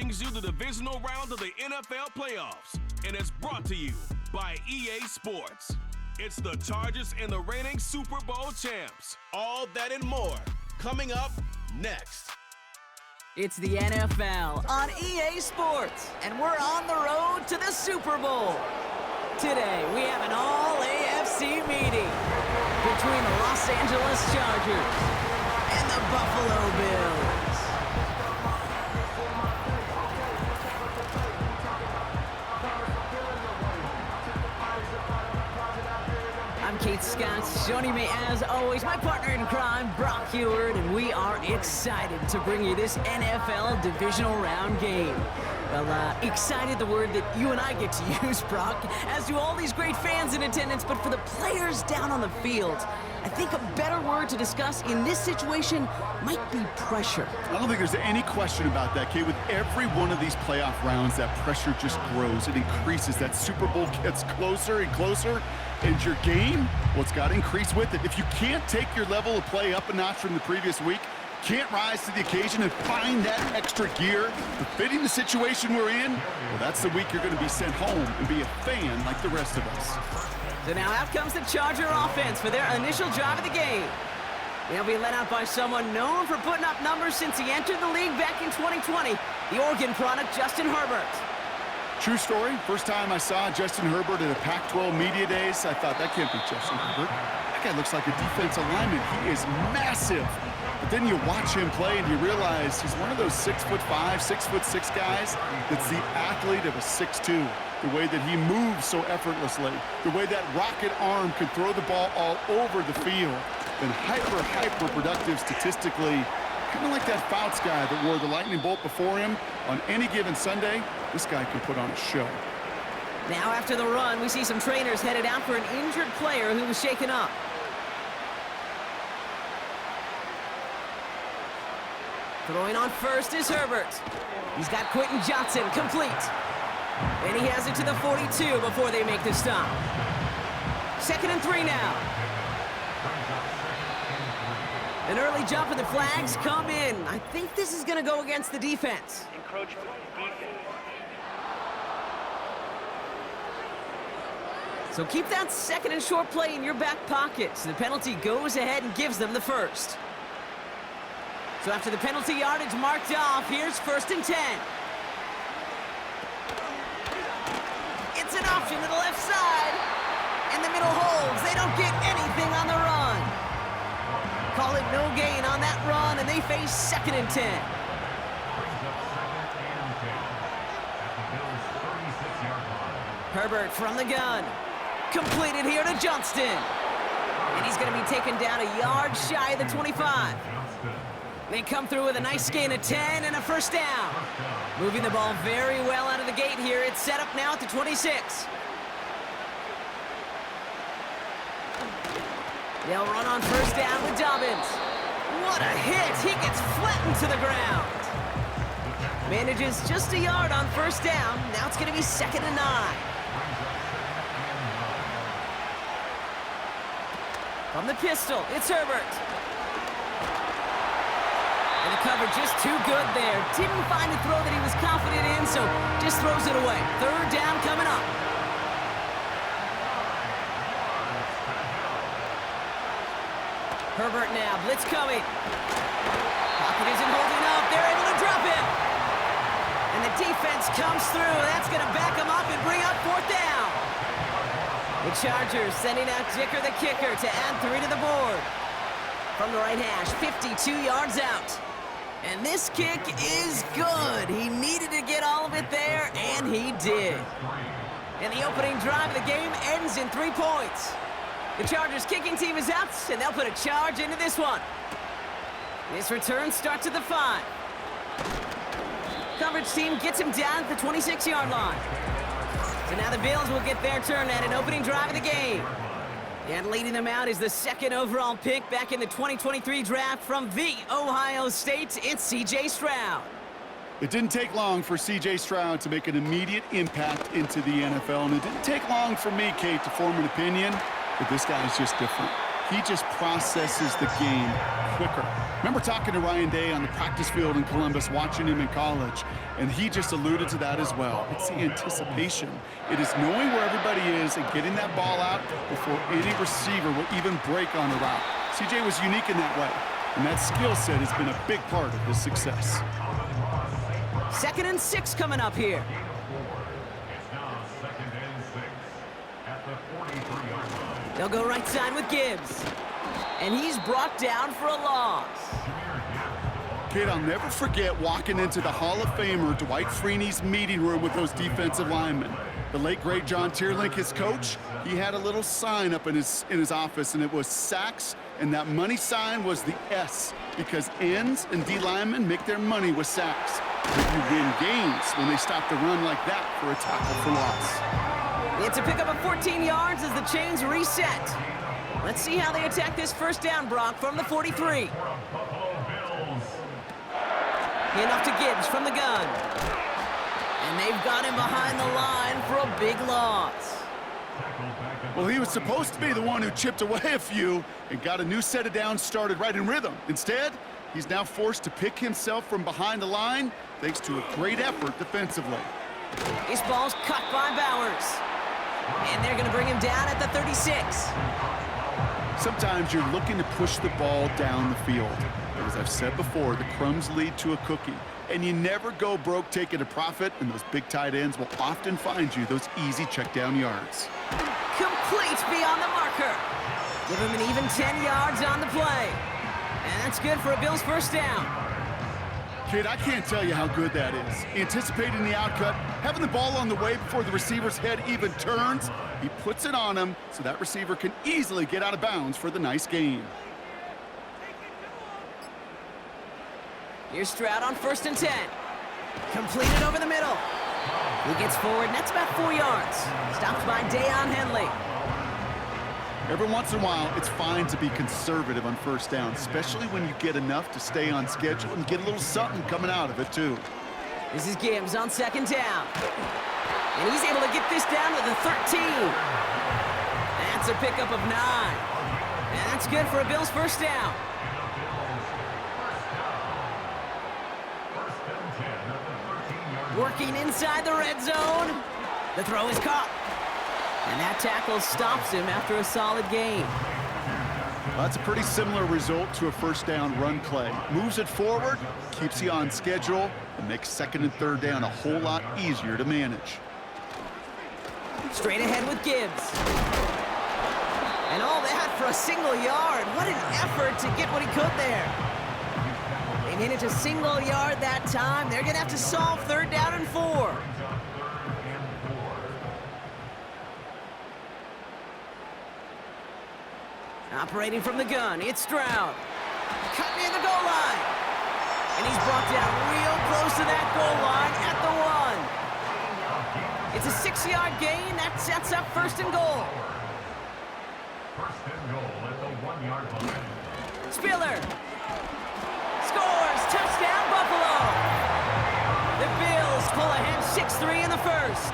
brings you the divisional round of the NFL playoffs, and it's brought to you by EA Sports. It's the Chargers and the reigning Super Bowl champs. All that and more coming up next. It's the NFL on EA Sports, and we're on the road to the Super Bowl. Today, we have an all-AFC meeting between the Los Angeles Chargers and the Buffalo Bills. I'm Kate Scott. Joining me, as always, my partner in crime, Brock Heward, and we are excited to bring you this NFL Divisional Round game. Well, excited, the word that you and I get to use, Brock, as do all these great fans in attendance, but for the players down on the field, I think a better word to discuss in this situation might be pressure. I don't think there's any question about that, Kate. With every one of these playoff rounds, that pressure just grows. It increases. That Super Bowl gets closer and closer. And your game, well, it's got to increase with it. If you can't take your level of play up a notch from the previous week, can't rise to the occasion and find that extra gear befitting the situation we're in, well, that's the week you're going to be sent home and be a fan like the rest of us. So now out comes the Charger offense for their initial drive of the game. They'll be led out by someone known for putting up numbers since he entered the league back in 2020, the Oregon product, Justin Herbert. True story. First time I saw Justin Herbert at a Pac-12 Media Days, I thought, that can't be Justin Herbert. That guy looks like a defensive lineman. He is massive. But then you watch him play and you realize he's one of those 6'5", 6'6" guys that's the athlete of a 6'2". The way that he moves so effortlessly, the way that rocket arm can throw the ball all over the field, and hyper productive statistically. Kind of like that Fouts guy that wore the lightning bolt before him. On any given Sunday, this guy can put on a show. Now after the run, we see some trainers headed out for an injured player who was shaken up. Throwing on first is Herbert. He's got Quentin Johnson complete. And he has it to the 42 before they make the stop. 2nd and 3 now. An early jump and the flags come in. I think this is going to go against the defense. Encroachment defense. So keep that 2nd and short play in your back pocket. So the penalty goes ahead and gives them the first. So after the penalty yardage marked off, here's 1st and 10. It's an option to the left side. And the middle holds. They don't get anything on the run. Call it no gain on that run, and they face 2nd and 10. Herbert from the gun. Completed here to Johnston. And he's going to be taken down a yard shy of the 25. They come through with a nice gain of 10 and a first down. Moving the ball very well out of the gate here. It's set up now at the 26. They'll run on first down with Dobbins. What a hit! He gets flattened to the ground. Manages just a yard on first down. Now it's going to be 2nd and 9. From the pistol, it's Herbert. And the cover just too good there. Didn't find a throw that he was confident in, so just throws it away. 3rd down coming up. Herbert now, blitz coming. Pocket isn't holding up. They're able to drop him. And the defense comes through. That's going to back him up and bring up 4th down. The Chargers sending out Dicker the kicker to add 3 to the board. From the right hash, 52 yards out. And this kick is good. He needed to get all of it there, and he did. And the opening drive of the game ends in 3 points. The Chargers kicking team is out, and they'll put a charge into this one. This return starts at the 5. Coverage team gets him down at the 26-yard line. So now the Bills will get their turn at an opening drive of the game. And leading them out is the 2nd overall pick back in the 2023 draft from the Ohio State. It's C.J. Stroud. It didn't take long for C.J. Stroud to make an immediate impact into the NFL, and it didn't take long for me, Kate, to form an opinion. But this guy is just different. He just processes the game quicker. Remember talking to Ryan Day on the practice field in Columbus, watching him in college, and he just alluded to that as well. It's the anticipation. It is knowing where everybody is and getting that ball out before any receiver will even break on a route. CJ was unique in that way, and that skill set has been a big part of his success. 2nd and 6 coming up here. They'll go right side with Gibbs. And he's brought down for a loss. Kid, I'll never forget walking into the Hall of Famer Dwight Freeney's meeting room with those defensive linemen. The late, great John Tierlink, his coach, he had a little sign up in his office, and it was sacks, and that money sign was the S, because ends and D linemen make their money with sacks. But you win games when they stop the run like that for a tackle for loss. It's a pickup of 14 yards as the chains reset. Let's see how they attack this first down, Brock, from the 43. Enough to Gibbs from the gun. And they've got him behind the line for a big loss. Well, he was supposed to be the one who chipped away a few and got a new set of downs started right in rhythm. Instead, he's now forced to pick himself from behind the line thanks to a great effort defensively. This ball's cut by Bowers. And they're going to bring him down at the 36. Sometimes you're looking to push the ball down the field. But as I've said before, the crumbs lead to a cookie. And you never go broke taking a profit, and those big tight ends will often find you those easy check down yards. Complete beyond the marker. Give him an even 10 yards on the play. And that's good for a Bills first down. Kid, I can't tell you how good that is. Anticipating the outcut, having the ball on the way before the receiver's head even turns, he puts it on him so that receiver can easily get out of bounds for the nice gain. Here's Stroud on 1st and 10. Completed over the middle. He gets forward, and that's about 4 yards. Stopped by Deion Henley. Every once in a while, it's fine to be conservative on first down, especially when you get enough to stay on schedule and get a little something coming out of it, too. This is Gibbs on 2nd down. And he's able to get this down to the 13. That's a pickup of 9. And that's good for a Bills first down. Working inside the red zone. The throw is caught. And that tackle stops him after a solid gain. Well, that's a pretty similar result to a first down run play. Moves it forward, keeps you on schedule, and makes 2nd and 3rd down a whole lot easier to manage. Straight ahead with Gibbs. And all that for a single yard. What an effort to get what he could there. They managed a single yard that time. They're going to have to solve 3rd down and 4. Operating from the gun, it's Stroud. Cut near the goal line. And he's brought down real close to that goal line at the 1. It's a 6-yard gain. That sets up 1st and goal. 1st and goal at the 1-yard line. Spiller. Scores. Touchdown, Buffalo. The Bills pull ahead 6-3 in the first.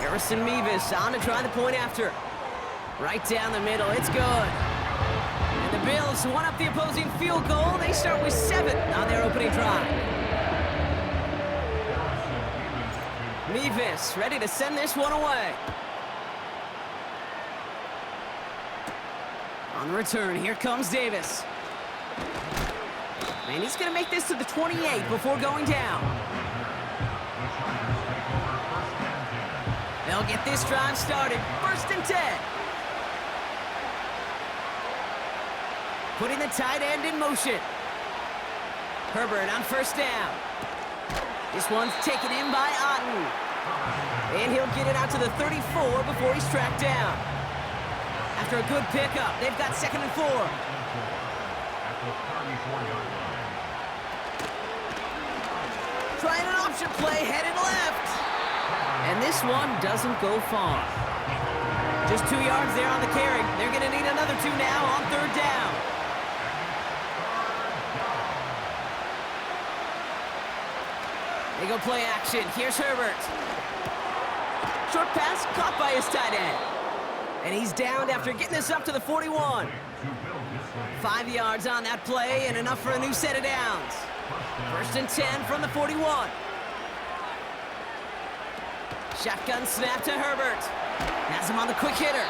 Harrison Mevis on to try the point after. Right down the middle, it's good. And the Bills one up the opposing field goal. They start with 7 on their opening drive. Mevis ready to send this one away. On the return, here comes Davis. And he's going to make this to the 28 before going down. They'll get this drive started. 1st and 10. Putting the tight end in motion. Herbert on 1st down. This one's taken in by Otten. And he'll get it out to the 34 before he's tracked down. After a good pickup, they've got 2nd and 4. Trying an option play, headed left. And this one doesn't go far. Just 2 yards there on the carry. They're going to need another 2 now on 3rd down. They go play action. Here's Herbert. Short pass caught by his tight end. And he's downed after getting this up to the 41. 5 yards on that play and enough for a new set of downs. 1st and 10 from the 41. Shotgun snap to Herbert. Has him on the quick hitter.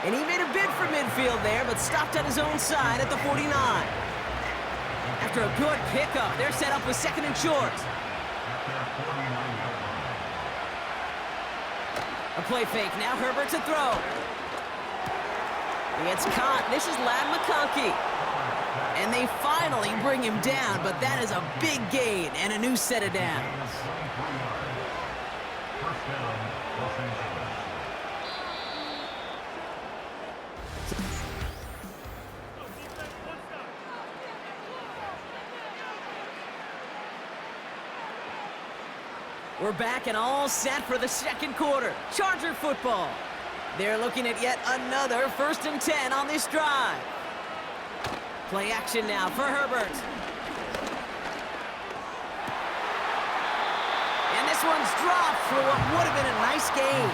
And he made a bid for midfield there, but stopped on his own side at the 49. After a good pickup, they're set up with 2nd and short. A play fake, now Herbert to throw. He gets caught, this is Lad McConkey. And they finally bring him down, but that is a big gain and a new set of downs. First down, Los Angeles. We're back and all set for the 2nd quarter. Charger football. They're looking at yet another 1st and 10 on this drive. Play action now for Herbert. And this one's dropped for what would have been a nice gain.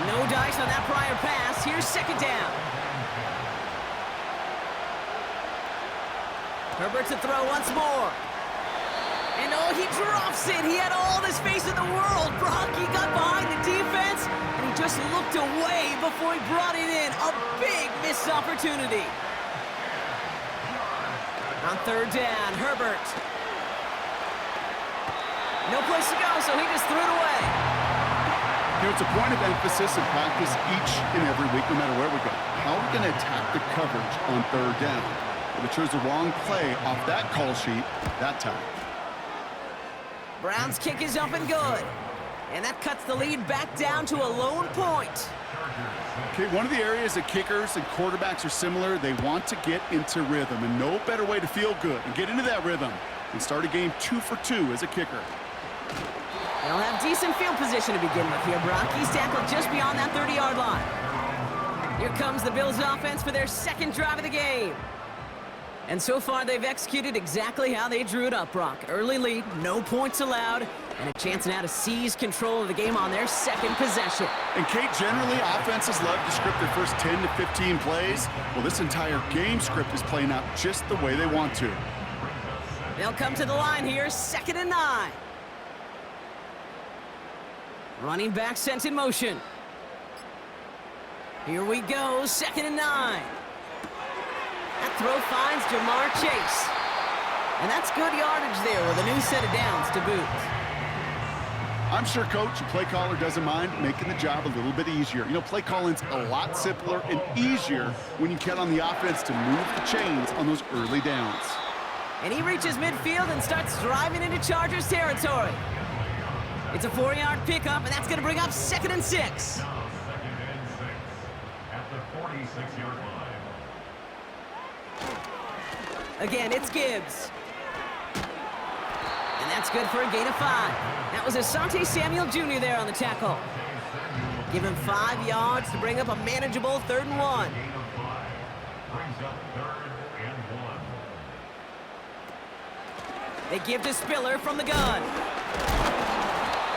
No dice on that prior pass. Here's 2nd down. Herbert to throw once more. And oh, he drops it. He had all the space in the world. Brock, he got behind the defense, and he just looked away before he brought it in. A big missed opportunity. On 3rd down, Herbert. No place to go, so he just threw it away. You know, it's a point of emphasis in practice each and every week, no matter where we go. How are we going to attack the coverage on 3rd down? But it chose the wrong play off that call sheet that time. Brown's kick is up and good. And that cuts the lead back down to a lone point. Okay, one of the areas that kickers and quarterbacks are similar, they want to get into rhythm, and no better way to feel good and get into that rhythm than start a game 2 for 2 as a kicker. They'll have decent field position to begin with here, Brock. He's tackled just beyond that 30-yard line. Here comes the Bills offense for their 2nd drive of the game. And so far, they've executed exactly how they drew it up, Brock. Early lead, no points allowed, and a chance now to seize control of the game on their 2nd possession. And Kate, generally, offenses love to script their first 10 to 15 plays. Well, this entire game script is playing out just the way they want to. They'll come to the line here, 2nd and 9. Running back sent in motion. Here we go, 2nd and 9. That throw finds Jamar Chase. And that's good yardage there with a new set of downs to boot. I'm sure coach and play caller doesn't mind making the job a little bit easier. You know, play calling's a lot simpler and easier when you count on the offense to move the chains on those early downs. And he reaches midfield and starts driving into Chargers territory. It's a 4-yard pickup, and that's going to bring up 2nd and 6. Now 2nd and 6 at the 46-yard line. Again, it's Gibbs. And that's good for a gain of 5. That was Asante Samuel Jr. there on the tackle. Give him 5 yards to bring up a manageable 3rd and 1. Gain of 5 brings up 3rd and 1. They give to Spiller from the gun.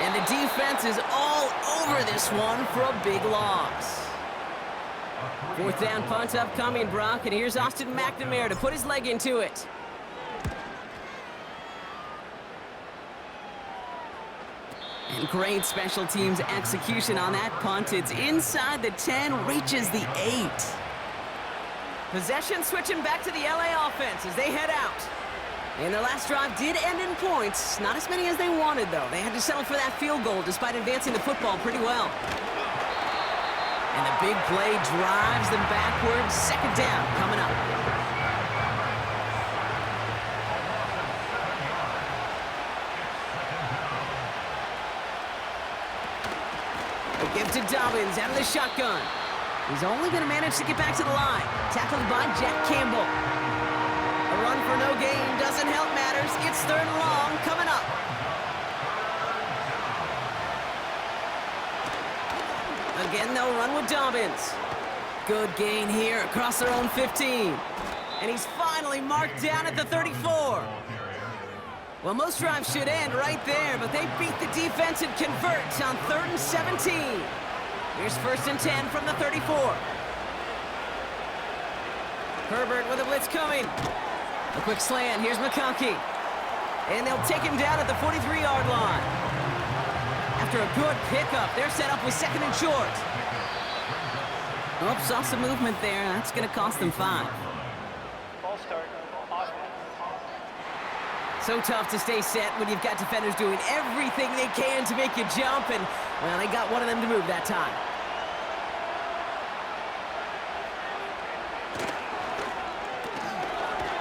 And the defense is all over this one for a big loss. 4th down punt upcoming, Brock, and here's Austin McNamara to put his leg into it. And great special teams execution on that punt. It's inside the 10, reaches the 8. Possession switching back to the LA offense as they head out. And their last drive did end in points. Not as many as they wanted, though. They had to settle for that field goal despite advancing the football pretty well. And the big play drives them backwards. 2nd down coming up. A give to Dobbins out of the shotgun. He's only going to manage to get back to the line. Tackled by Jack Campbell. A run for no gain doesn't help matters. It's 3rd and long coming up. Again, they'll run with Dobbins. Good gain here across their own 15. And he's finally marked down at the 34. Well, most drives should end right there, but they beat the defense and convert on 3rd and 17. Here's 1st and 10 from the 34. Herbert with a blitz coming. A quick slant. Here's McConkey. And they'll take him down at the 43-yard line. After a good pickup, they're set up with 2nd and short. Oops, saw some movement there. That's going to cost them 5. Ball start. So tough to stay set when you've got defenders doing everything they can to make you jump, and, well, they got one of them to move that time.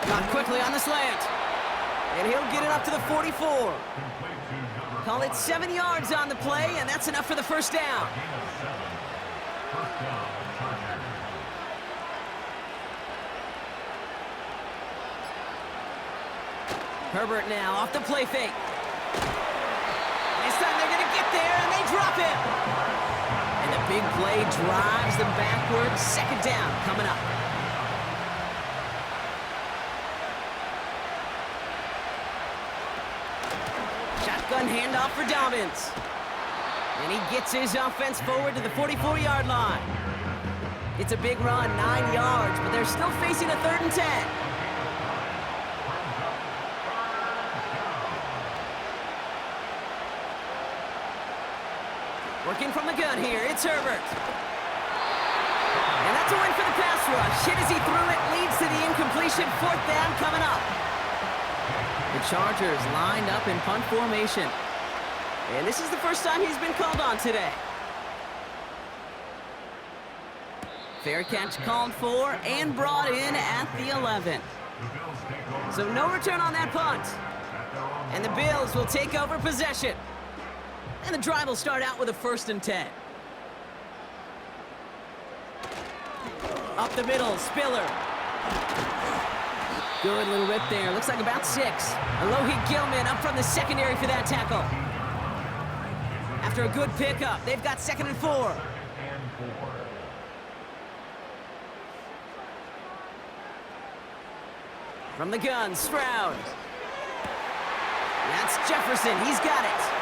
Got quickly on the slant. And he'll get it up to the 44. Call it 7 yards on the play, and that's enough for the 1st down. Herbert now off the play fake. This time they're going to get there, and they drop it. And the big play drives them backwards. 2nd down coming up. Shotgun handoff for Dobbins. And he gets his offense forward to the 44-yard line. It's a big run, 9 yards, but they're still facing a 3rd and 10. Working from the gun here, it's Herbert. And that's a win for the pass rush. Hit as he threw it, leads to the incompletion. 4th down coming up. The Chargers lined up in punt formation. And this is the first time he's been called on today. Fair catch called for and brought in at the 11. So no return on that punt. And the Bills will take over possession. And the drive will start out with a 1st and 10. Up the middle, Spiller. Good little rip there. Looks like about 6. Alohi Gilman up from the secondary for that tackle. After a good pickup, they've got 2nd and 4. From the gun, Stroud. That's Jefferson. He's got it.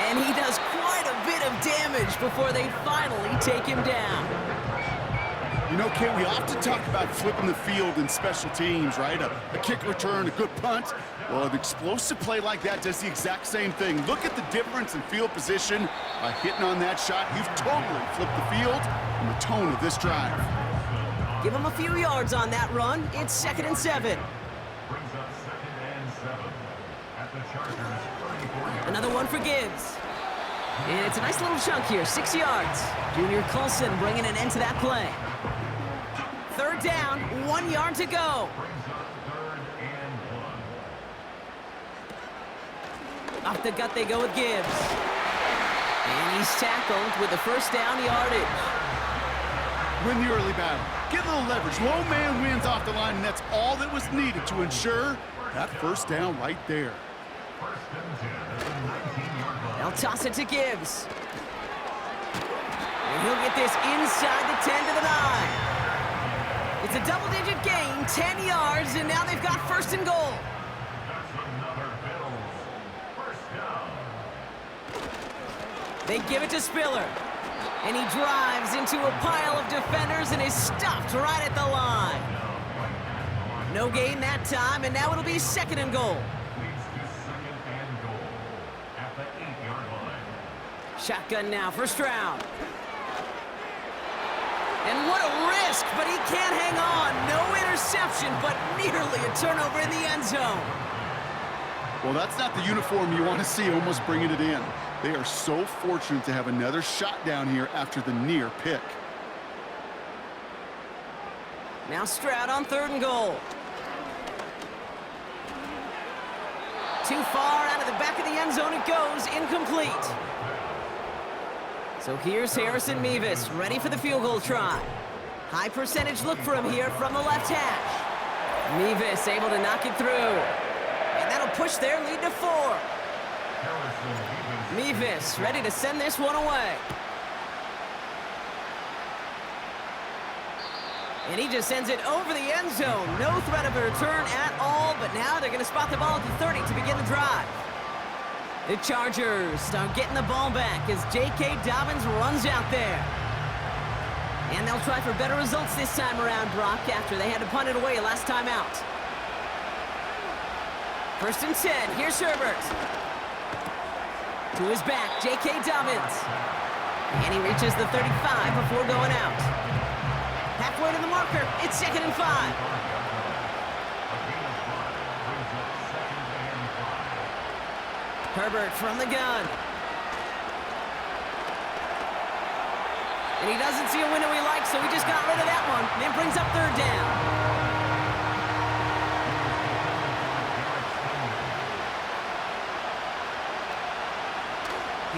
And he does quite a bit of damage before they finally take him down. You know, Kent, we often talk about flipping the field in special teams, right? A kick return, a good punt. Well, an explosive play like that does the exact same thing. Look at the difference in field position. By hitting on that shot, you've totally flipped the field and the tone of this drive. Give him a few yards on that run. It's 2nd and 7. Brings up 2nd and 7 at the Chargers 34. Another one for Gibbs. And it's a nice little chunk here, 6 yards. Junior Colson bringing an end to that play. 3rd down, 1 yard to go. Brings up 3rd and 1. Off the gut they go with Gibbs. And he's tackled with the 1st down yardage. Win the early battle. Get a little leverage. Low man wins off the line, and that's all that was needed to ensure that 1st down right there. 1st and 10 at the 19-yard line. They'll toss it to Gibbs. And he'll get this inside the 10 to the 9. It's a double-digit gain, 10 yards, and now they've got 1st and goal. That's another Bills 1st down. They give it to Spiller. And he drives into a pile of defenders and is stopped right at the line. No gain that time, and now it'll be 2nd and goal. Leads to 2nd and goal at the 8-yard line. Shotgun now for Stroud. And what a risk, but he can't hang on. No interception, but nearly a turnover in the end zone. Well, that's not the uniform you want to see almost bringing it in. They are so fortunate to have another shot down here after the near pick. Now Stroud on 3rd and goal. Too far out of the back of the end zone it goes, incomplete. So here's Harrison Mevis, ready for the field goal try. High percentage look for him here from the left hash. Mevis able to knock it through. And that'll push their lead to 4. Mevis ready to send this one away. And he just sends it over the end zone. No threat of a return at all, but now they're going to spot the ball at the 30 to begin the drive. The Chargers start getting the ball back as J.K. Dobbins runs out there. And they'll try for better results this time around, Brock, after they had to punt it away last time out. 1st and 10. Here's Herbert. To his back, J.K. Dobbins. And he reaches the 35 before going out. Halfway to the marker. It's 2nd and 5. Herbert from the gun. And he doesn't see a window he likes, so he just got rid of that one. And it brings up 3rd down.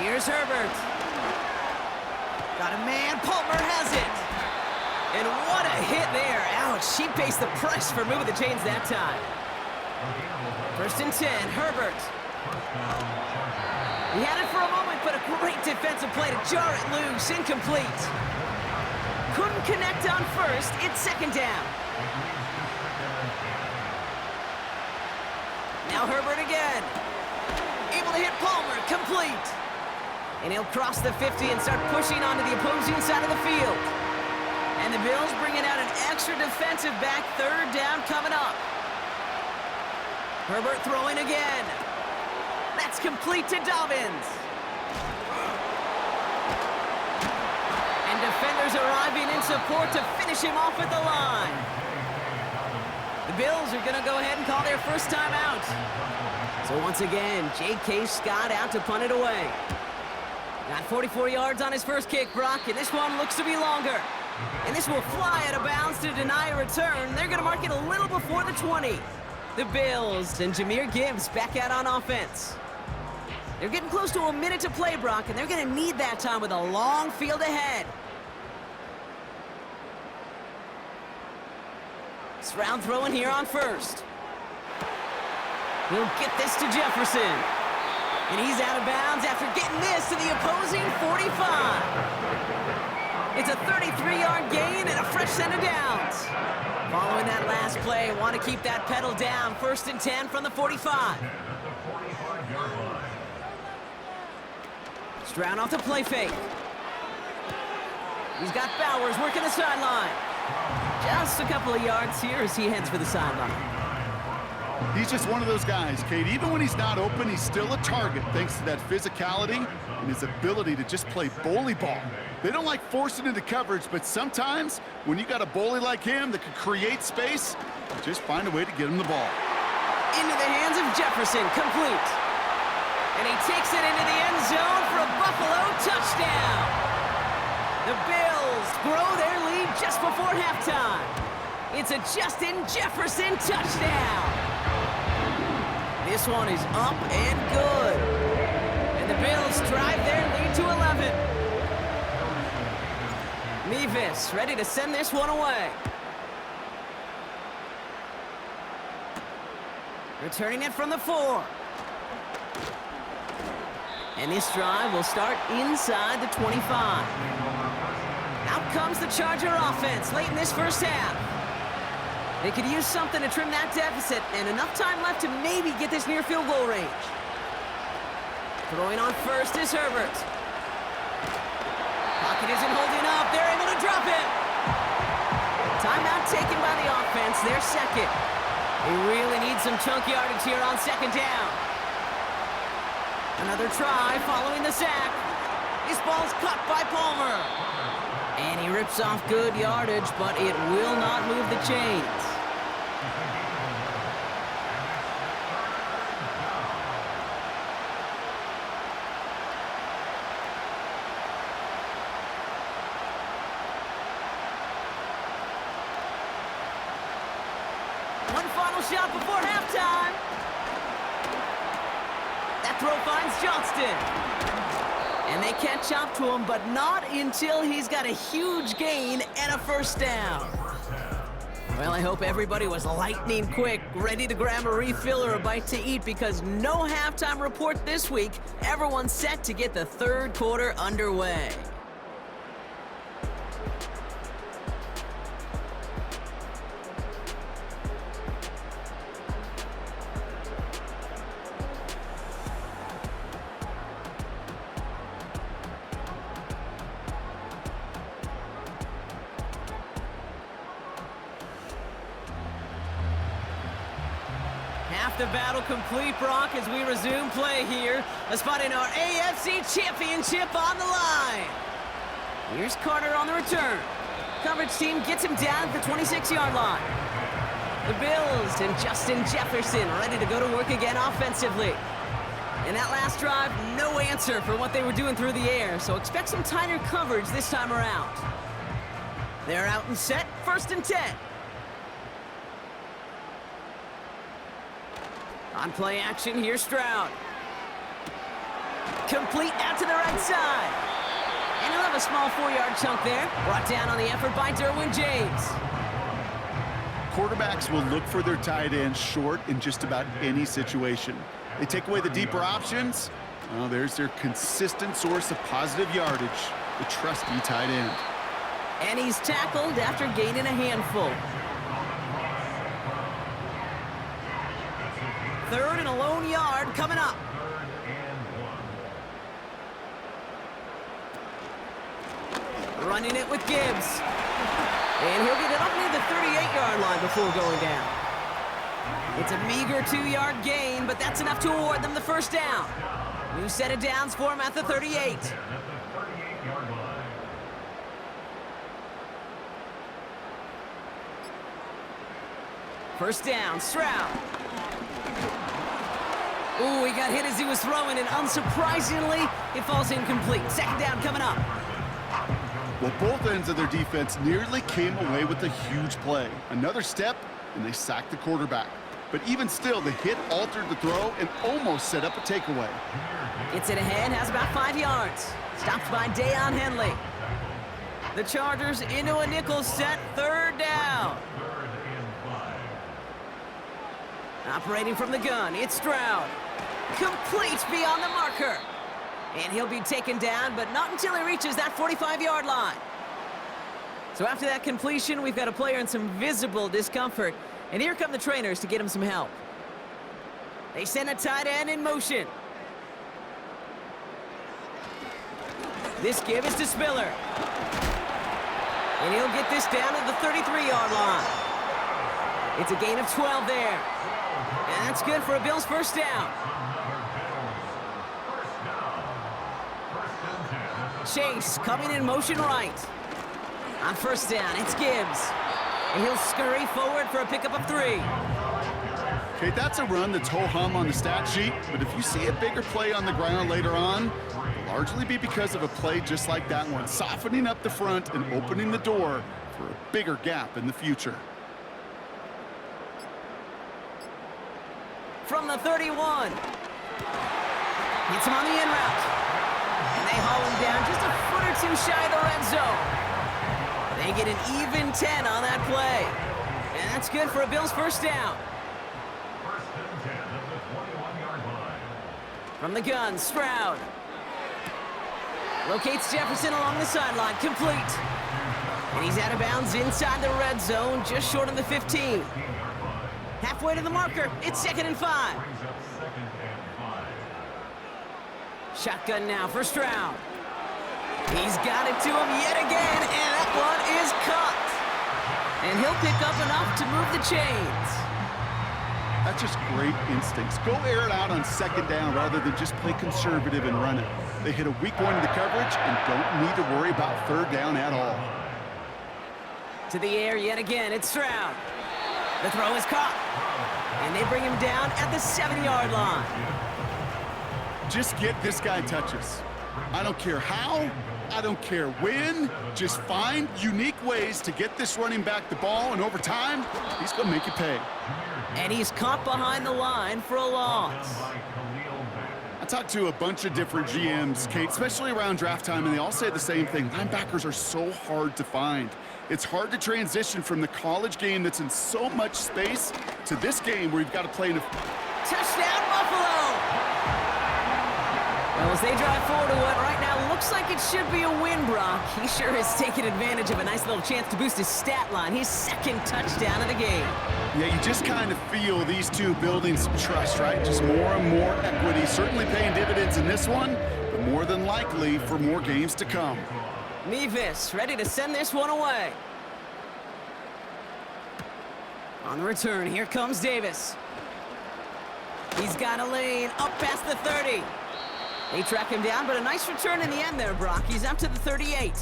Here's Herbert. Got a man. Palmer has it. And what a hit there. Ouch, she faced the press for moving the chains that time. 1st and 10, Herbert. He had it for a moment, but a great defensive play to jar it loose. Incomplete. Couldn't connect on 1st. It's 2nd down. Now Herbert again. Able to hit Palmer. Complete. And he'll cross the 50 and start pushing onto the opposing side of the field. And the Bills bringing out an extra defensive back. 3rd down coming up. Herbert throwing again. That's complete to Dobbins. And defenders arriving in support to finish him off at the line. The Bills are going to go ahead and call their first time out. So once again, J.K. Scott out to punt it away. Got 44 yards on his first kick, Brock, and this one looks to be longer. And this will fly out of bounds to deny a return. They're going to mark it a little before the 20. The Bills and Jahmyr Gibbs back out on offense. They're getting close to a minute to play, Brock, and they're going to need that time with a long field ahead. Stroud throwing here on 1st. He'll get this to Jefferson. And he's out of bounds after getting this to the opposing 45. It's a 33-yard gain and a fresh set of downs. Following that last play, want to keep that pedal down. 1st and 10 from the 45. Stroud off the play fake. He's got Bowers working the sideline. Just a couple of yards here as he heads for the sideline. He's just one of those guys, Kate. Even when he's not open, he's still a target thanks to that physicality and his ability to just play bully ball. They don't like forcing into coverage, but sometimes when you got a bully like him that can create space, you just find a way to get him the ball. Into the hands of Jefferson, complete. And he takes it into the end zone for a Buffalo touchdown. The Bills grow their lead just before halftime. It's a Justin Jefferson touchdown. This one is up and good. And the Bills drive their lead to 11. Mevis ready to send this one away. Returning it from the 4. And this drive will start inside the 25. Out comes the Charger offense late in this first half. They could use something to trim that deficit, and enough time left to maybe get this near field goal range. Throwing on 1st is Herbert. Pocket isn't holding up. They're able to drop it. Timeout taken by the offense. Their 2nd. They really need some chunk yardage here on 2nd down. Another try following the sack. This ball's caught by Palmer. And he rips off good yardage, but it will not move the chains. One final shot before halftime. That throw finds Johnston. And they catch up to him, but not until he's got a huge gain and a 1st down. Well, I hope everybody was lightning quick, ready to grab a refill or a bite to eat, because no halftime report this week. Everyone's set to get the 3rd quarter underway. Half the battle complete, Brock, as we resume play here. A spot in our AFC Championship on the line. Here's Carter on the return. Coverage team gets him down at the 26-yard line. The Bills and Justin Jefferson ready to go to work again offensively. In that last drive, no answer for what they were doing through the air, so expect some tighter coverage this time around. They're out and set, 1st and 10. On play action, here's Stroud. Complete out to the right side. And he'll have a small 4-yard chunk there. Brought down on the effort by Derwin James. Quarterbacks will look for their tight end short in just about any situation. They take away the deeper options. Well, there's their consistent source of positive yardage, the trusty tight end. And he's tackled after gaining a handful. 3rd and a lone yard coming up. Running it with Gibbs. And he'll get it up near the 38-yard line before going down. It's a meager 2-yard gain, but that's enough to award them the first down. New set of downs for him at the 38. First down, Stroud. Ooh, he got hit as he was throwing, and unsurprisingly, it falls incomplete. 2nd down coming up. Well, both ends of their defense nearly came away with a huge play. Another step, and they sacked the quarterback. But even still, the hit altered the throw and almost set up a takeaway. Gets it ahead, has about 5 yards. Stopped by Deion Henley. The Chargers into a nickel set, 3rd down. Operating from the gun, it's Stroud. Complete beyond the marker. And he'll be taken down, but not until he reaches that 45-yard line. So after that completion, we've got a player in some visible discomfort. And here come the trainers to get him some help. They send a tight end in motion. This give is to Spiller. And he'll get this down at the 33-yard line. It's a gain of 12 there. And that's good for a Bills first down. Chase coming in motion right. On first down, it's Gibbs. And he'll scurry forward for a pickup of 3. Okay, that's a run that's ho-hum on the stat sheet, but if you see a bigger play on the ground later on, it'll largely be because of a play just like that one, softening up the front and opening the door for a bigger gap in the future. From the 31. Hits him on the in route. And they haul him down just a foot or 2 shy of the red zone. They get an even 10 on that play. And that's good for a Bills first down. First and 10 at the 21-yard line. From the gun, Stroud. Locates Jefferson along the sideline, complete. And he's out of bounds inside the red zone, just short of the 15. Halfway to the marker, it's 2nd and 5. Brings up 2nd and 5. Shotgun now for Stroud. He's got it to him yet again, and that one is caught. And he'll pick up enough to move the chains. That's just great instincts. Go air it out on 2nd down rather than just play conservative and run it. They hit a weak point in the coverage and don't need to worry about 3rd down at all. To the air yet again, it's Stroud. The throw is caught. And they bring him down at the 7-yard line. Just get this guy touches. I don't care how, I don't care when, just find unique ways to get this running back the ball, and over time, he's going to make you pay. And he's caught behind the line for a loss. I talked to a bunch of different GMs, Kate, especially around draft time, and they all say the same thing. Linebackers are so hard to find. It's hard to transition from the college game that's in so much space to this game where you've got to play in a... Touchdown, Buffalo! Well, as they drive forward to what right now looks like it should be a win, Brock, he sure has taken advantage of a nice little chance to boost his stat line. His 2nd touchdown of the game. Yeah, you just kind of feel these two building some trust, right? Just more and more equity, certainly paying dividends in this one, but more than likely for more games to come. Mevis ready to send this one away. On the return, here comes Davis. He's got a lane up past the 30. They track him down, but a nice return in the end there, Brock. He's up to the 38.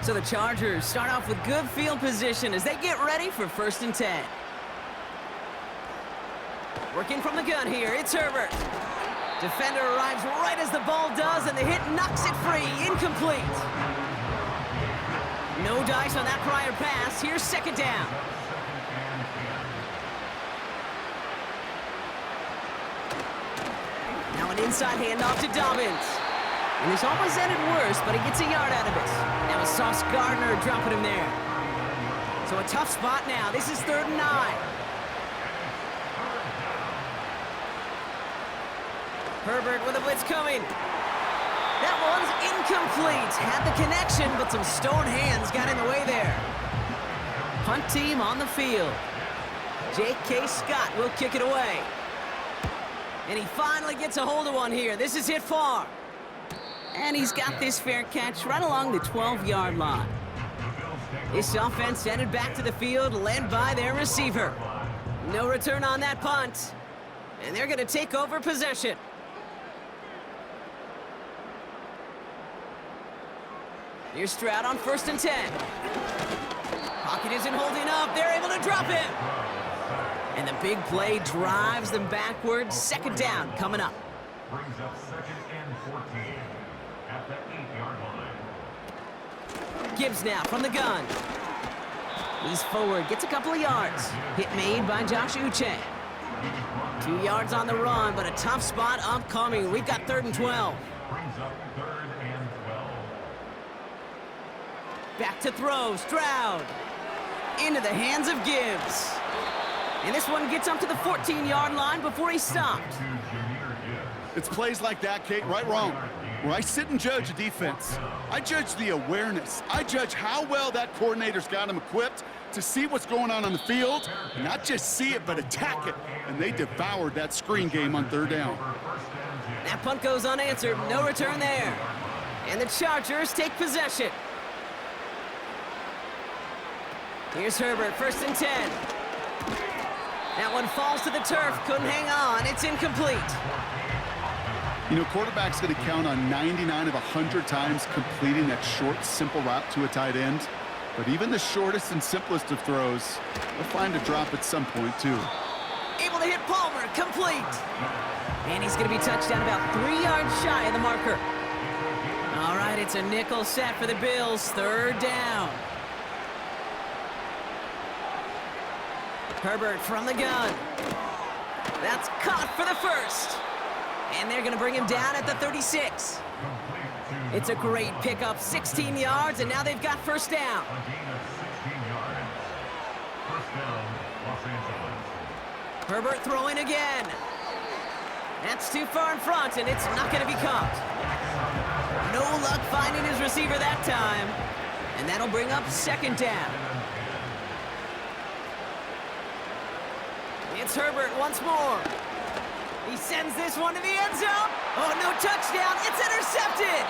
So the Chargers start off with good field position as they get ready for 1st and 10. Working from the gun here, it's Herbert. Defender arrives right as the ball does, and the hit knocks it free. Incomplete. No dice on that prior pass. Here's 2nd down. Now an inside handoff to Dobbins. And this almost ended worse, but he gets a yard out of it. Now it's Sauce Gardner dropping him there. So a tough spot now. This is 3rd and 9. Herbert with a blitz coming. That one's incomplete. Had the connection, but some stone hands got in the way there. Punt team on the field. J.K. Scott will kick it away. And he finally gets a hold of one here. This is hit far. And he's got this fair catch right along the 12-yard line. This offense headed back to the field, led by their receiver. No return on that punt. And they're going to take over possession. Here's Stroud on 1st and 10. Pocket isn't holding up. They're able to drop him. And the big play drives them backwards. 2nd down coming up. Brings up 2nd and 14 at the 8-yard line. Gibbs now from the gun. He's forward, gets a couple of yards. Hit made by Josh Uche. 2 yards on the run, but a tough spot upcoming. We've got 3rd and 12. Brings up 3rd and 12. Back to throw, Stroud. Into the hands of Gibbs. And this one gets up to the 14-yard line before he stopped. It's plays like that, Kate, right, wrong, where I sit and judge a defense. I judge the awareness. I judge how well that coordinator's got him equipped to see what's going on the field, and not just see it, but attack it. And they devoured that screen game on 3rd down. That punt goes unanswered. No return there. And the Chargers take possession. Here's Herbert, 1st and 10. That one falls to the turf. Couldn't hang on. It's incomplete. You know, quarterback's going to count on 99 of 100 times completing that short, simple route to a tight end. But even the shortest and simplest of throws will find a drop at some point, too. Able to hit Palmer. Complete. And he's going to be touched down about 3 yards shy of the marker. All right, it's a nickel set for the Bills. 3rd down. Herbert from the gun. That's caught for the 1st. And they're going to bring him down at the 36. It's a great pickup, 16 yards, and now they've got 1st down. A gain of 16 yards. 1st down, Los Angeles. Herbert throwing again. That's too far in front, and it's not going to be caught. No luck finding his receiver that time. And that'll bring up 2nd down. It's Herbert once more. He sends this one to the end zone. Oh, no touchdown. It's intercepted.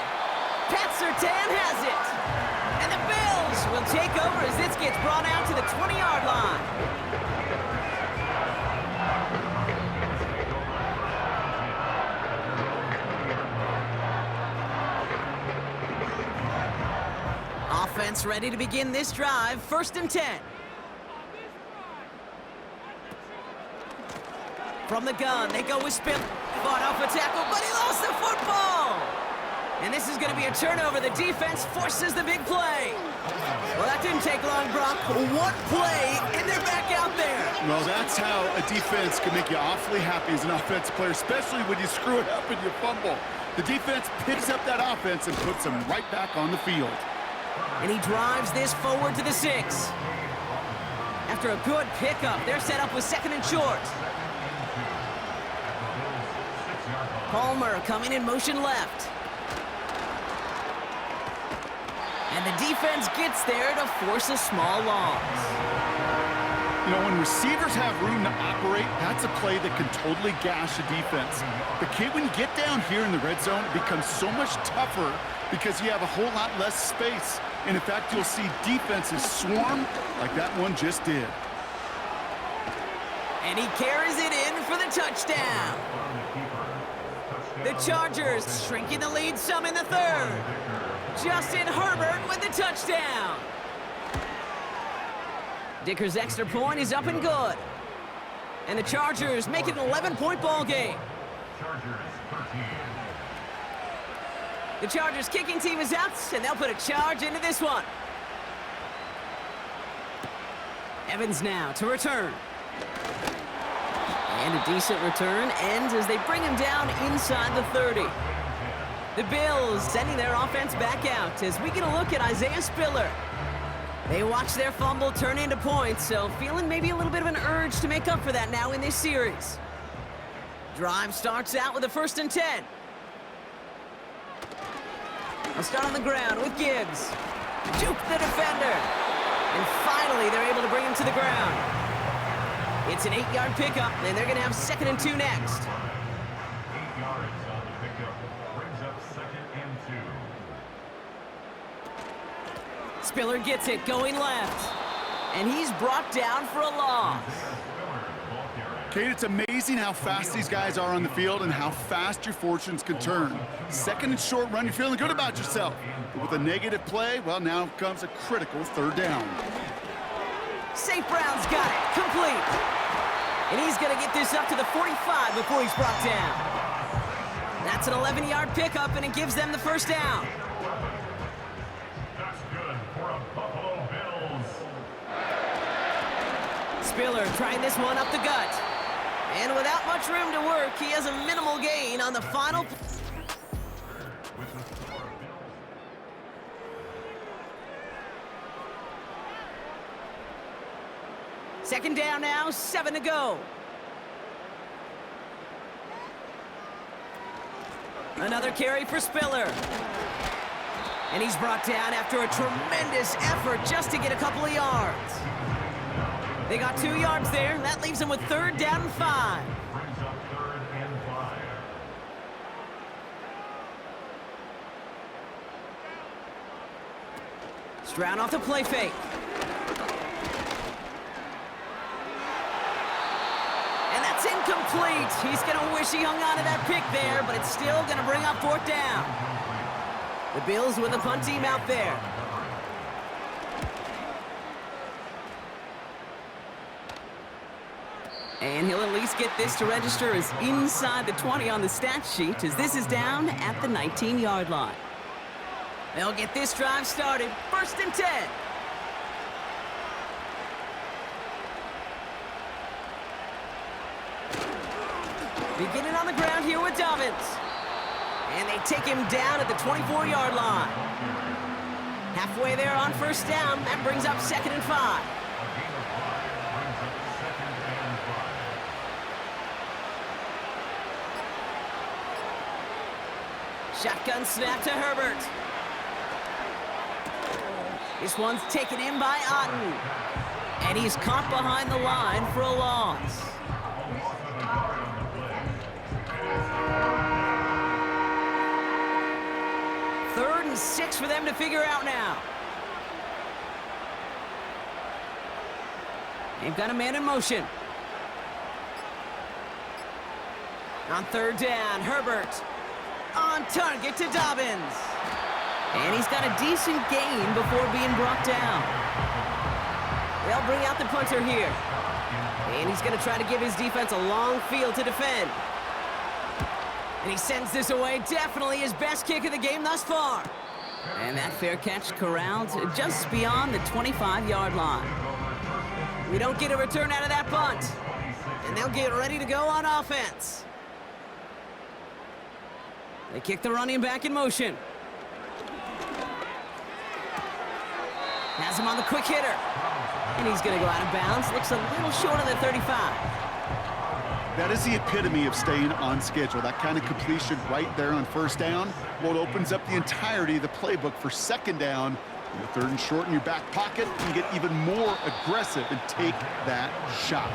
Pat Surtain has it. And the Bills will take over as this gets brought out to the 20-yard line. Offense ready to begin this drive. 1st and 10. From the gun, they go with Spill. Fought off a tackle, but he lost the football. And this is going to be a turnover. The defense forces the big play. Well, that didn't take long, Brock. One play, and they're back out there. Well, that's how a defense can make you awfully happy as an offensive player, especially when you screw it up and you fumble. The defense picks up that offense and puts them right back on the field. And he drives this forward to the 6. After a good pickup, they're set up with 2nd and short. Palmer coming in motion left. And the defense gets there to force a small loss. You know, when receivers have room to operate, that's a play that can totally gash a defense. But Kate, when you get down here in the red zone, it becomes so much tougher because you have a whole lot less space. And in fact, you'll see defenses swarm like that one just did. And he carries it in for the touchdown. The Chargers shrinking the lead some in the third. Justin Herbert with the touchdown. Dicker's extra point is up and good. And the Chargers make it an 11-point ball game. The Chargers kicking team is out, and they'll put a charge into this one. Evans now to return. And a decent return ends as they bring him down inside the 30. The Bills sending their offense back out as we get a look at Isaiah Spiller. They watch their fumble turn into points, so feeling maybe a little bit of an urge to make up for that now in this series. Drive starts out with a 1st and 10. I'll start on the ground with Gibbs. Juke the defender. And finally, they're able to bring him to the ground. It's an 8-yard pickup, and they're going to have 2nd and 2 next. 8 yards on the pickup. Brings up 2nd and 2. Spiller gets it, going left. And he's brought down for a loss. Kate, it's amazing how fast these guys are on the field and how fast your fortunes can turn. 2nd and short run, you're feeling good about yourself. But with a negative play, well, now comes a critical 3rd down. St. Brown's got it, complete. And he's going to get this up to the 45 before he's brought down. That's an 11-yard pickup, and it gives them the 1st down. That's good for a Buffalo Bills. Spiller trying this one up the gut. And without much room to work, he has a minimal gain on the final. Second down now, 7 to go. Another carry for Spiller. And he's brought down after a tremendous effort just to get a couple of yards. They got 2 yards there. That leaves them with 3rd down and 5. Brings up 3rd and 5. Stroud off the play fake. And that's incomplete. He's going to wish he hung on to that pick there, but it's still going to bring up 4th down. The Bills with a punt team out there. And he'll at least get this to register as inside the 20 on the stat sheet, as this is down at the 19-yard line. They'll get this drive started. 1st and 10. Beginning on the ground here with Dobbins. And they take him down at the 24-yard line. Halfway there on 1st down. That brings up 2nd and 5. Shotgun snap to Herbert. This one's taken in by Otten. And he's caught behind the line for a loss. Third and 6 for them to figure out now. They've got a man in motion. On 3rd down, Herbert. On target to Dobbins. And he's got a decent gain before being brought down. They'll bring out the punter here. And he's going to try to give his defense a long field to defend. And he sends this away. Definitely his best kick of the game thus far. And that fair catch corralled just beyond the 25-yard line. We don't get a return out of that punt. And they'll get ready to go on offense. They kick the running back in motion. Has him on the quick hitter. And he's going to go out of bounds. Looks a little short of the 35. That is the epitome of staying on schedule. That kind of completion right there on 1st down. Well, it opens up the entirety of the playbook for 2nd down. And the 3rd and short in your back pocket, you get even more aggressive and take that shot.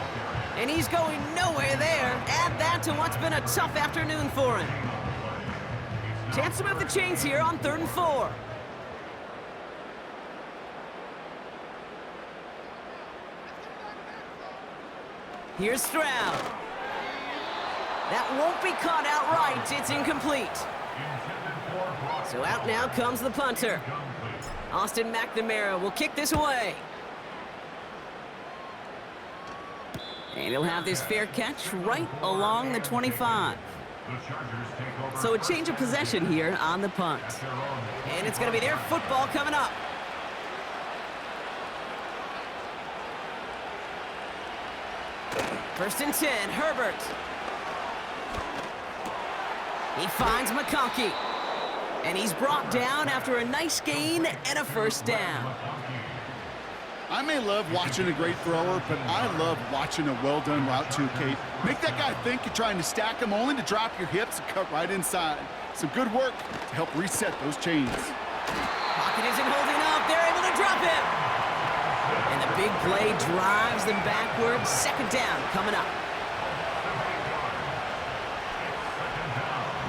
And he's going nowhere there. Add that to what's been a tough afternoon for him. Chance to move the chains here on 3rd and 4. Here's Stroud. That won't be caught outright. It's incomplete. So out now comes the punter. Austin McNamara will kick this away. And he'll have this fair catch right along the 25. So a change of possession here on the punt. And it's going to be their football coming up. First and 10, Herbert. He finds McConkey. And he's brought down after a nice gain and a first down. I may love watching a great thrower, but I love watching a well-done route too, Kate. Make that guy think you're trying to stack him only to drop your hips and cut right inside. Some good work to help reset those chains. Pocket isn't holding up. They're able to drop him. And the big play drives them backwards. Second down coming up.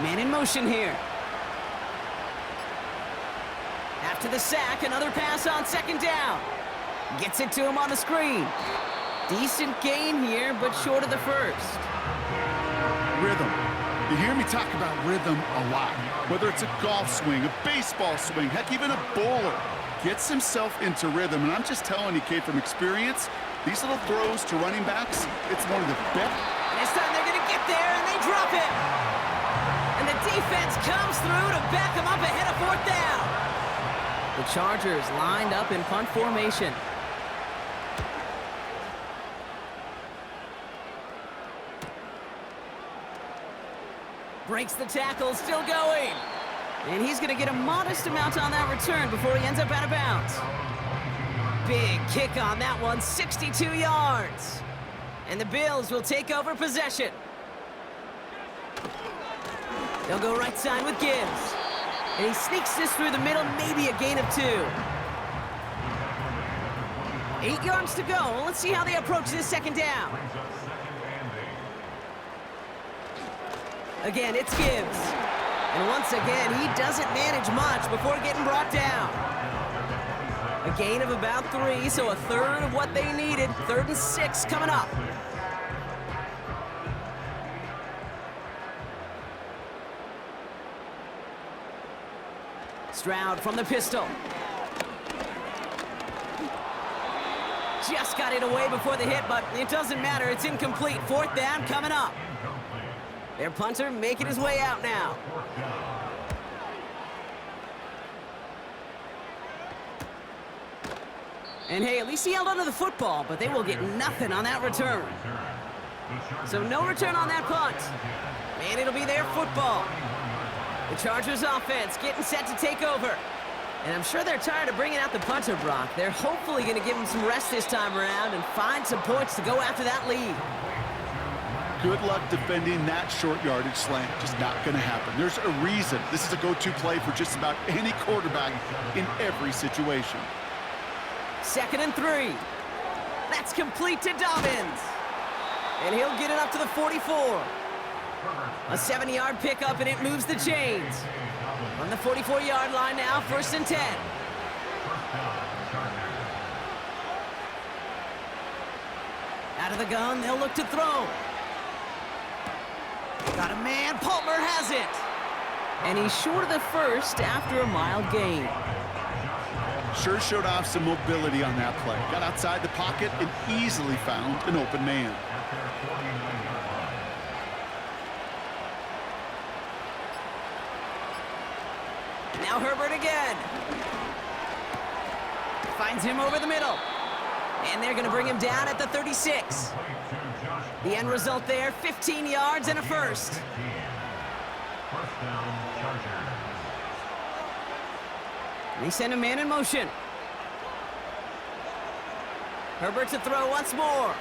Man in motion here. After the sack, another pass on second down. Gets it to him on the screen. Decent gain here, but short of the first. Rhythm. You hear me talk about rhythm a lot. Whether it's a golf swing, a baseball swing, heck, even a bowler gets himself into rhythm. And I'm just telling you, Kate, from experience, these little throws to running backs, it's one of the best. This time they're going to get there, and they drop him. And the defense comes through to back him up ahead of fourth down. The Chargers lined up in punt formation. Breaks the tackle, still going. And he's going to get a modest amount on that return before he ends up out of bounds. Big kick on that one, 62 yards. And the Bills will take over possession. They'll go right side with Gibbs. And he sneaks this through the middle, maybe a gain of 2. 8 yards to go. Let's see how they approach this second down. Again, it's Gibbs. And once again, he doesn't manage much before getting brought down. A gain of about 3, so a third of what they needed. 3rd and 6 coming up. Stroud from the pistol. Just got it away before the hit, but it doesn't matter. It's incomplete. 4th down coming up. Their punter making his way out now. And hey, at least he held onto the football, but they will get nothing on that return. So no return on that punt. And it'll be their football. The Chargers offense getting set to take over. And I'm sure they're tired of bringing out the punter, Brock. They're hopefully going to give him some rest this time around and find some points to go after that lead. Good luck defending that short yardage slant. Just not going to happen. There's a reason this is a go-to play for just about any quarterback in every situation. 2nd and 3. That's complete to Dobbins. And he'll get it up to the 44. A 7-yard pickup, and it moves the chains. On the 44-yard line now, 1st and 10. Out of the gun, they'll look to throw. Got a man, Palmer has it. And he's short of the first after a mild gain. Sure showed off some mobility on that play. Got outside the pocket and easily found an open man. Now Herbert again. Finds him over the middle. And they're going to bring him down at the 36. The end result there, 15 yards and a first. And they send a man in motion. Herbert to throw once more.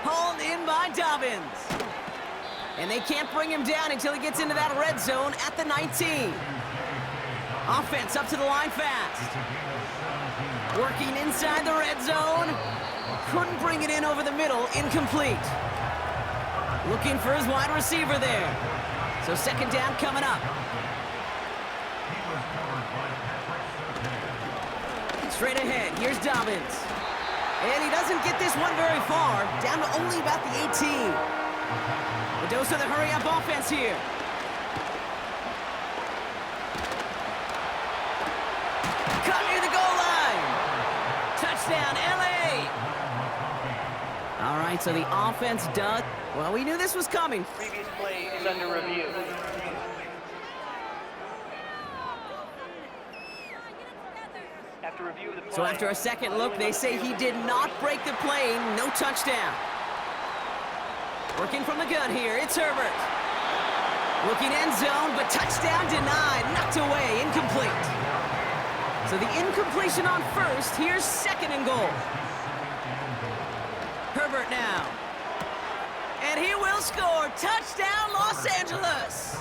Hauled in by Dobbins. And they can't bring him down until he gets into that red zone at the 19. Offense up to the line fast. Working inside the red zone. Couldn't bring it in over the middle. Incomplete. Looking for his wide receiver there. So 2nd down coming up. Straight ahead. Here's Dobbins. And he doesn't get this one very far, down to only about the 18. The dose of the hurry-up offense here. Cut near the goal line. Touchdown, LA. All right, so the offense does. Well, we knew this was coming. Previous play is under review. After review of the play, So after a second look, they say he did not break the plane. No touchdown. Working from the gun here, it's Herbert. Looking end zone, but touchdown denied. Knocked away, incomplete. So the incompletion on first. Here's second and goal. Herbert now. And he will score. Touchdown, Los Angeles.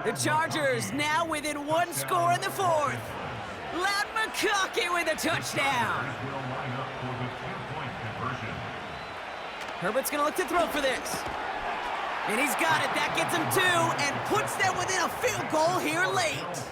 The Chargers now within one score in the fourth. Loud McConkey with a touchdown. Herbert's going to look to throw for this. And he's got it. That gets him two and puts them within a field goal here late.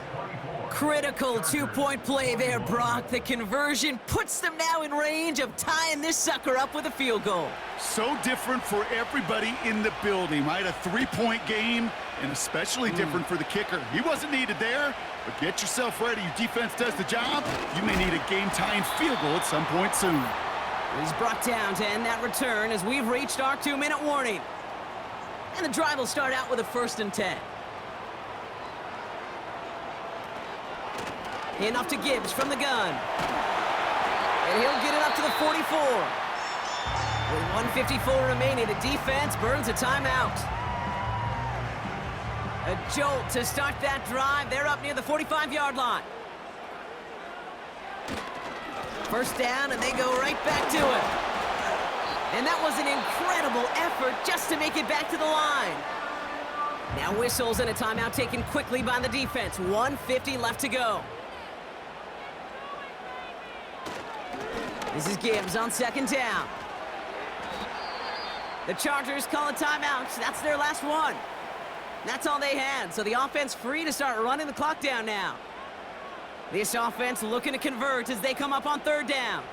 Critical two-point play there, Brock. The conversion puts them now in range of tying this sucker up with a field goal. So different for everybody in the building, right? A three-point game, and especially different for the kicker. He wasn't needed there, but get yourself ready. Your defense does the job. You may need a game-tying field goal at some point soon. He's brought down to end that return as we've reached our 2-minute warning. And the drive will start out with a 1st and 10. Enough to Gibbs from the gun. And he'll get it up to the 44. With 1:54 remaining, the defense burns a timeout. A jolt to start that drive. They're up near the 45-yard line. First down, and they go right back to it. And that was an incredible effort just to make it back to the line. Now whistles and a timeout taken quickly by the defense. 1:50 left to go. This is Gibbs on 2nd down. The Chargers call a timeout. That's their last one. That's all they had, so the offense free to start running the clock down now. This offense looking to convert as they come up on 3rd down.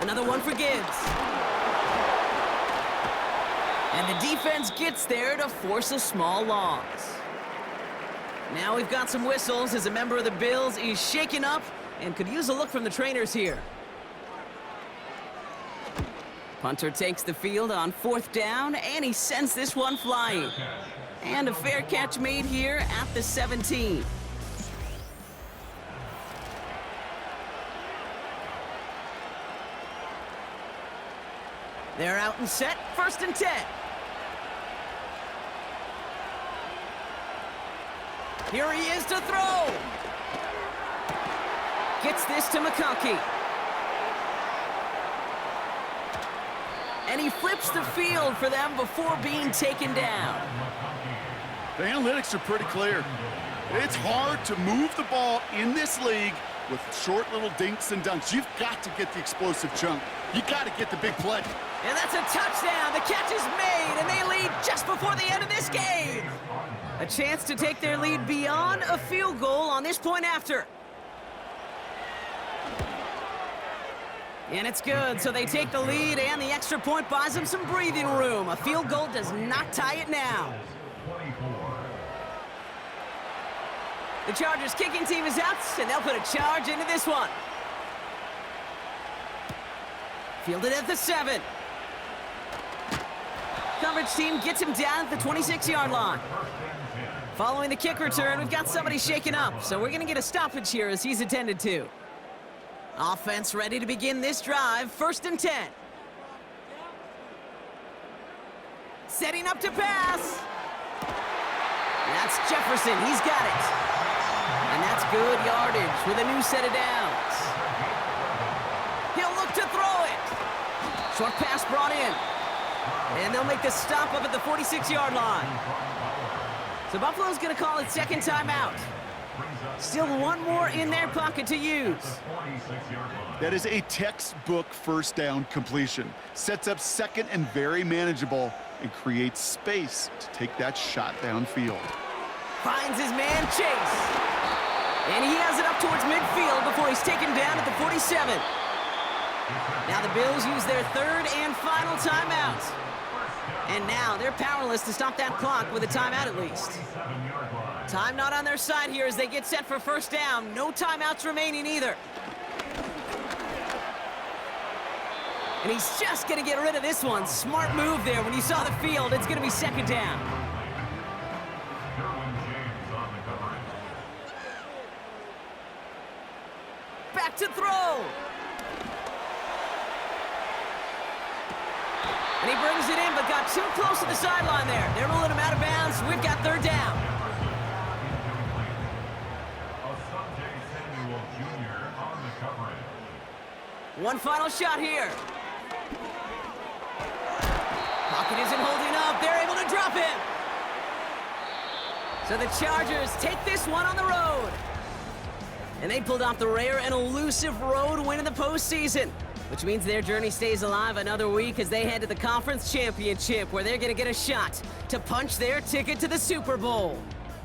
Another one for Gibbs. And the defense gets there to force a small loss. Now we've got some whistles as a member of the Bills is shaken up and could use a look from the trainers here. Punter takes the field on 4th down, and he sends this one flying. And a fair catch made here at the 17. They're out and set, 1st and 10. Here he is to throw. Gets this to McConkey. And he flips the field for them before being taken down. The analytics are pretty clear. It's hard to move the ball in this league with short little dinks and dunks. You've got to get the explosive chunk. You got to get the big play. And that's a touchdown. The catch is made, and they lead just before the end of this game. A chance to take their lead beyond a field goal on this point after. And it's good, so they take the lead, and the extra point buys them some breathing room. A field goal does not tie it now. The Chargers kicking team is out, and they'll put a charge into this one. Fielded at the 7. Coverage team gets him down at the 26-yard line. Following the kick return, we've got somebody shaken up, so we're going to get a stoppage here as he's attended to. Offense ready to begin this drive, 1st and 10. Setting up to pass. That's Jefferson, he's got it. And that's good yardage with a new set of downs. He'll look to throw it. Short pass brought in. And they'll make the stop up at the 46-yard line. So Buffalo's going to call it 2nd timeout. Still one more in their pocket to use. That is a textbook 1st down completion. Sets up 2nd and very manageable and creates space to take that shot downfield. Finds his man Chase. And he has it up towards midfield before he's taken down at the 47. Now the Bills use their third and final timeout. And now they're powerless to stop that clock with a timeout at least. Time not on their side here as they get set for first down. No timeouts remaining either. And he's just going to get rid of this one. Smart move there when you saw the field. It's going to be second down. Back to throw. And he brings it in, but got too close to the sideline there. They're rolling him out of bounds. We've got third down. One final shot here. Pocket isn't holding up. They're able to drop him. So the Chargers take this one on the road. And they pulled off the rare and elusive road win in the postseason, which means their journey stays alive another week as they head to the Conference Championship, where they're going to get a shot to punch their ticket to the Super Bowl.